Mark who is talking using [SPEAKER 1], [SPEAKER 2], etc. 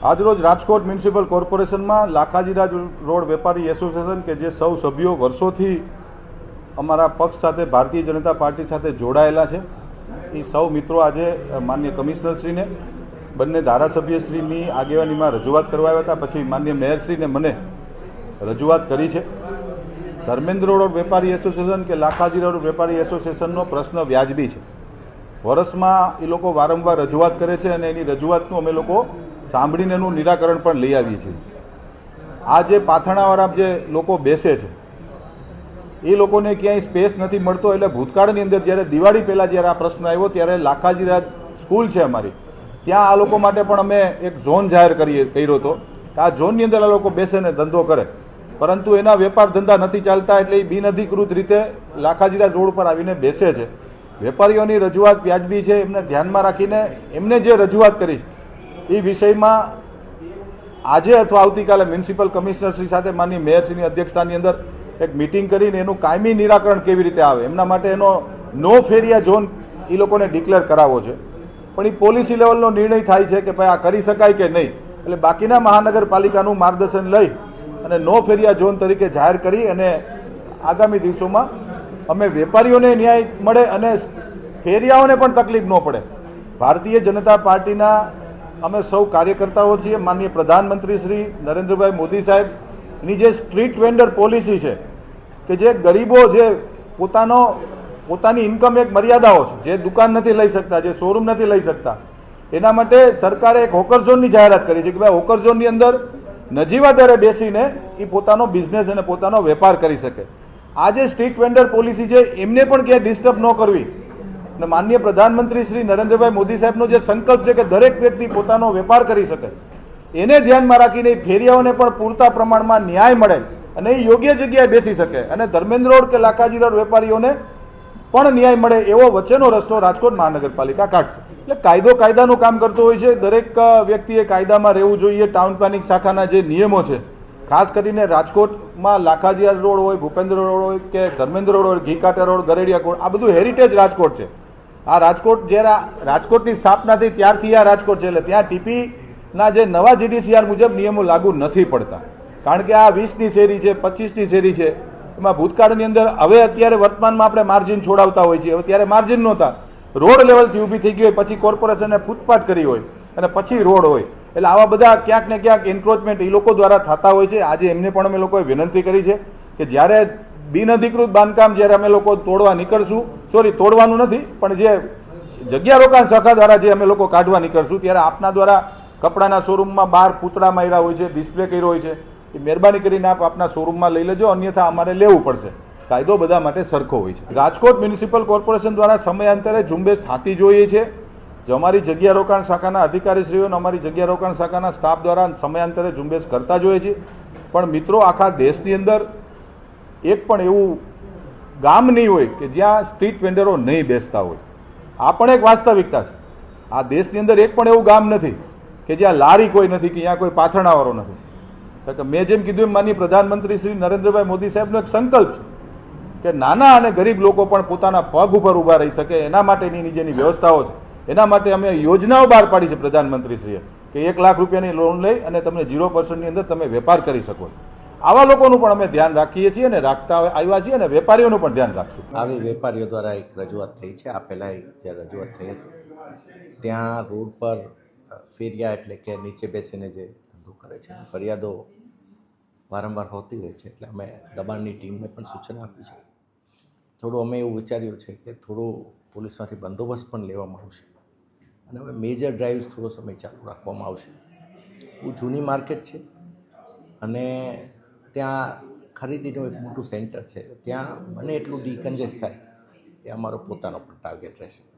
[SPEAKER 1] આજરોજ Rajkot municipal કોર્પોરેશનમાં Lakhajiraj road વેપારી association કે જે સૌ સભ્યો વર્ષોથી અમારા પક્ષ સાથે ભારતીય જનતા પાર્ટી સાથે જોડાયેલા છે એ સૌ મિત્રો આજે માનનીય કમિશનરશ્રીને બંને ધારાસભ્યશ્રીની આગેવાનીમાં રજૂઆત કરવા આવ્યા હતા. પછી માનનીય મેયરશ્રીને મને રજૂઆત કરી છે. ધર્મેન્દ્ર રોડ વેપારી એસોસિએશન કે લાખાજીરા રોડ વેપારી એસોસિએશનનો પ્રશ્ન વ્યાજબી છે. વર્ષમાં એ લોકો વારંવાર રજૂઆત કરે છે અને એની રજૂઆતનું અમે લોકો સાંભળીને એનું નિરાકરણ પણ લઈ આવીએ છીએ. આ જે પાથરણાવાળા જે લોકો બેસે છે એ લોકોને ક્યાંય સ્પેસ નથી મળતો. એટલે ભૂતકાળની અંદર જ્યારે દિવાળી પહેલાં જ્યારે આ પ્રશ્ન આવ્યો ત્યારે લાખાજીરાજ સ્કૂલ છે અમારી, ત્યાં આ લોકો માટે પણ અમે એક ઝોન જાહેર કર્યો હતો કે આ ઝોનની અંદર આ લોકો બેસે ને ધંધો કરે, પરંતુ એના વેપાર ધંધા નથી ચાલતા એટલે એ બિનઅધિકૃત રીતે લાખાજીરાજ રોડ પર આવીને બેસે છે. વેપારીઓની રજૂઆત વ્યાજબી છે, એમને ધ્યાનમાં રાખીને એમને જે રજૂઆત કરી છે એ વિષયમાં આજે અથવા આવતીકાલે મ્યુનિસિપલ કમિશનરશ્રી સાથે માનની મેયરશ્રીની અધ્યક્ષતાની અંદર એક મિટિંગ કરીને એનું કાયમી નિરાકરણ કેવી રીતે આવે એમના માટે એનો નો ફેરિયા ઝોન એ લોકોને ડિક્લેર કરાવવો છે. પણ એ પોલિસી લેવલનો નિર્ણય થાય છે કે ભાઈ આ કરી શકાય કે નહીં. એટલે બાકીના મહાનગરપાલિકાનું માર્ગદર્શન લઈ અને નો ફેરિયા ઝોન તરીકે જાહેર કરી અને આગામી દિવસોમાં અમે વેપારીઓને ન્યાય મળે અને ફેરિયાઓને પણ તકલીફ ન પડે. ભારતીય જનતા પાર્ટીના અમે સૌ કાર્યકર્તાઓ છીએ. માનનીય પ્રધાનમંત્રી શ્રી નરેન્દ્રભાઈ મોદી સાહેબની જે સ્ટ્રીટ વેન્ડર પોલિસી છે કે જે ગરીબો જે પોતાની ઇન્કમ એક મર્યાદાઓ છે, જે દુકાન નથી લઈ શકતા, જે શોરૂમ નથી લઈ શકતા, એના માટે સરકારે એક હોકર ઝોનની જાહેરાત કરી છે કે ભાઈ હોકર ઝોનની અંદર નજીવા દરે બેસીને એ પોતાનો બિઝનેસ અને પોતાનો વેપાર કરી શકે. આ જે સ્ટ્રીટ વેન્ડર પોલિસી છે એમને પણ ક્યાંય ડિસ્ટર્બ ન કરવી અને માનનીય પ્રધાનમંત્રી શ્રી નરેન્દ્રભાઈ મોદી સાહેબનો જે સંકલ્પ છે કે દરેક વ્યક્તિ પોતાનો વેપાર કરી શકે એને ધ્યાનમાં રાખીને ફેરિયાઓને પણ પૂરતા પ્રમાણમાં ન્યાય મળે અને એ યોગ્ય જગ્યાએ બેસી શકે અને ધર્મેન્દ્ર રોડ કે લાખાજીરા રોડ વેપારીઓને પણ ન્યાય મળે એવો વચ્ચેનો રસ્તો રાજકોટ મહાનગરપાલિકા કાઢશે. એટલે કાયદો કાયદાનું કામ કરતો હોય છે. દરેક વ્યક્તિએ કાયદામાં રહેવું જોઈએ. ટાઉન પ્લાનિંગ શાખાના જે નિયમો છે, ખાસ કરીને રાજકોટમાં લાખાજીરા રોડ હોય, ભૂપેન્દ્ર રોડ હોય કે ધર્મેન્દ્ર રોડ હોય, ઘીકાંટા રોડ, ગરેડિયા રોડ, આ બધું હેરિટેજ રાજકોટ છે. આ રાજકોટ જ્યારે રાજકોટની સ્થાપના થઈ ત્યારથી આ રાજકોટ છે. એટલે ત્યાં ટીપીના જે નવા જીડીસીઆર મુજબ નિયમો લાગુ નથી પડતા, કારણ કે આ 20ની શેરી છે, 25ની શેરી છે. એમાં ભૂતકાળની અંદર હવે અત્યારે વર્તમાનમાં આપણે માર્જિન છોડાવતા હોય છીએ. હવે ત્યારે માર્જિન નહોતા, રોડ લેવલથી ઊભી થઈ ગઈ હોય, પછી કોર્પોરેશને ફૂટપાથ કરી હોય અને પછી રોડ હોય. એટલે આવા બધા ક્યાંક ને ક્યાંક એન્ક્રોચમેન્ટ એ લોકો દ્વારા થતા હોય છે. આજે એમને પણ અમે લોકોએ વિનંતી કરી છે કે જ્યારે બિનઅધિકૃત બાંધકામ જ્યારે અમે લોકો તોડવા નીકળશું, તોડવાનું નથી પણ જે જગ્યા રોકાણ શાખા દ્વારા જે અમે લોકો કાઢવા નીકળશું ત્યારે આપના દ્વારા કપડાના શોરૂમમાં બહાર પૂતળા માર્યા હોય છે, ડિસ્પ્લે કર્યો હોય છે, એ મહેરબાની કરીને આપ આપના શોરૂમમાં લઈ લેજો, અન્યથા અમારે લેવું પડશે. કાયદો બધા માટે સરખો હોય છે. રાજકોટ મ્યુનિસિપલ કોર્પોરેશન દ્વારા સમયાંતરે ઝુંબેશ થતી જોઈએ છે. જો અમારી જગ્યા રોકાણ શાખાના અધિકારીશ્રીઓ અને અમારી જગ્યા રોકાણ શાખાના સ્ટાફ દ્વારા સમયાંતરે ઝુંબેશ કરતા જોઈએ છે. પણ મિત્રો, આખા દેશની અંદર એક પણ એવું ગામ નહીં હોય કે જ્યાં સ્ટ્રીટ વેન્ડરો નહીં બેસતા હોય. આ પણ એક વાસ્તવિકતા છે. આ દેશની અંદર એક પણ એવું ગામ નથી કે જ્યાં લારી કોઈ નથી, કે જ્યાં કોઈ પાથરણાવાળો નથી. કારણ કે મેં જેમ કીધું એમ માનનીય પ્રધાનમંત્રી શ્રી નરેન્દ્રભાઈ મોદી સાહેબનો એક સંકલ્પ છે કે નાના અને ગરીબ લોકો પણ પોતાના પગ ઉપર ઊભા રહી શકે એના માટેની જેની વ્યવસ્થાઓ છે, એના માટે અમે યોજનાઓ બહાર પાડી છે પ્રધાનમંત્રીશ્રીએ કે 1 લાખ રૂપિયાની લોન લઈ અને તમને 0%ની અંદર તમે વેપાર કરી શકો. આવા લોકોનું પણ અમે ધ્યાન રાખીએ છીએ અને રાખતા આવ્યા છીએ અને વેપારીઓનું પણ ધ્યાન રાખશું.
[SPEAKER 2] આવી વેપારીઓ દ્વારા એક રજૂઆત થઈ છે. આ પહેલાં જે રજૂઆત થઈ હતી ત્યાં રોડ પર ફેરિયા એટલે કે નીચે બેસીને જે ધંધો કરે છે ફરિયાદો વારંવાર હોતી હોય છે. એટલે અમે દબાણની ટીમને પણ સૂચના આપી છે. થોડું અમે એવું વિચાર્યું છે કે થોડું પોલીસમાંથી બંદોબસ્ત પણ લેવામાં આવશે અને હવે મેજર ડ્રાઇવ્સ થોડો સમય ચાલુ રાખવામાં આવશે. બહુ જૂની માર્કેટ છે અને ત્યાં ખરીદીનું એક મોટું સેન્ટર છે. ત્યાં બને એટલું ડીકન્જેસ્ટ થાય એ અમારો પોતાનો પણ ટાર્ગેટ રહેશે.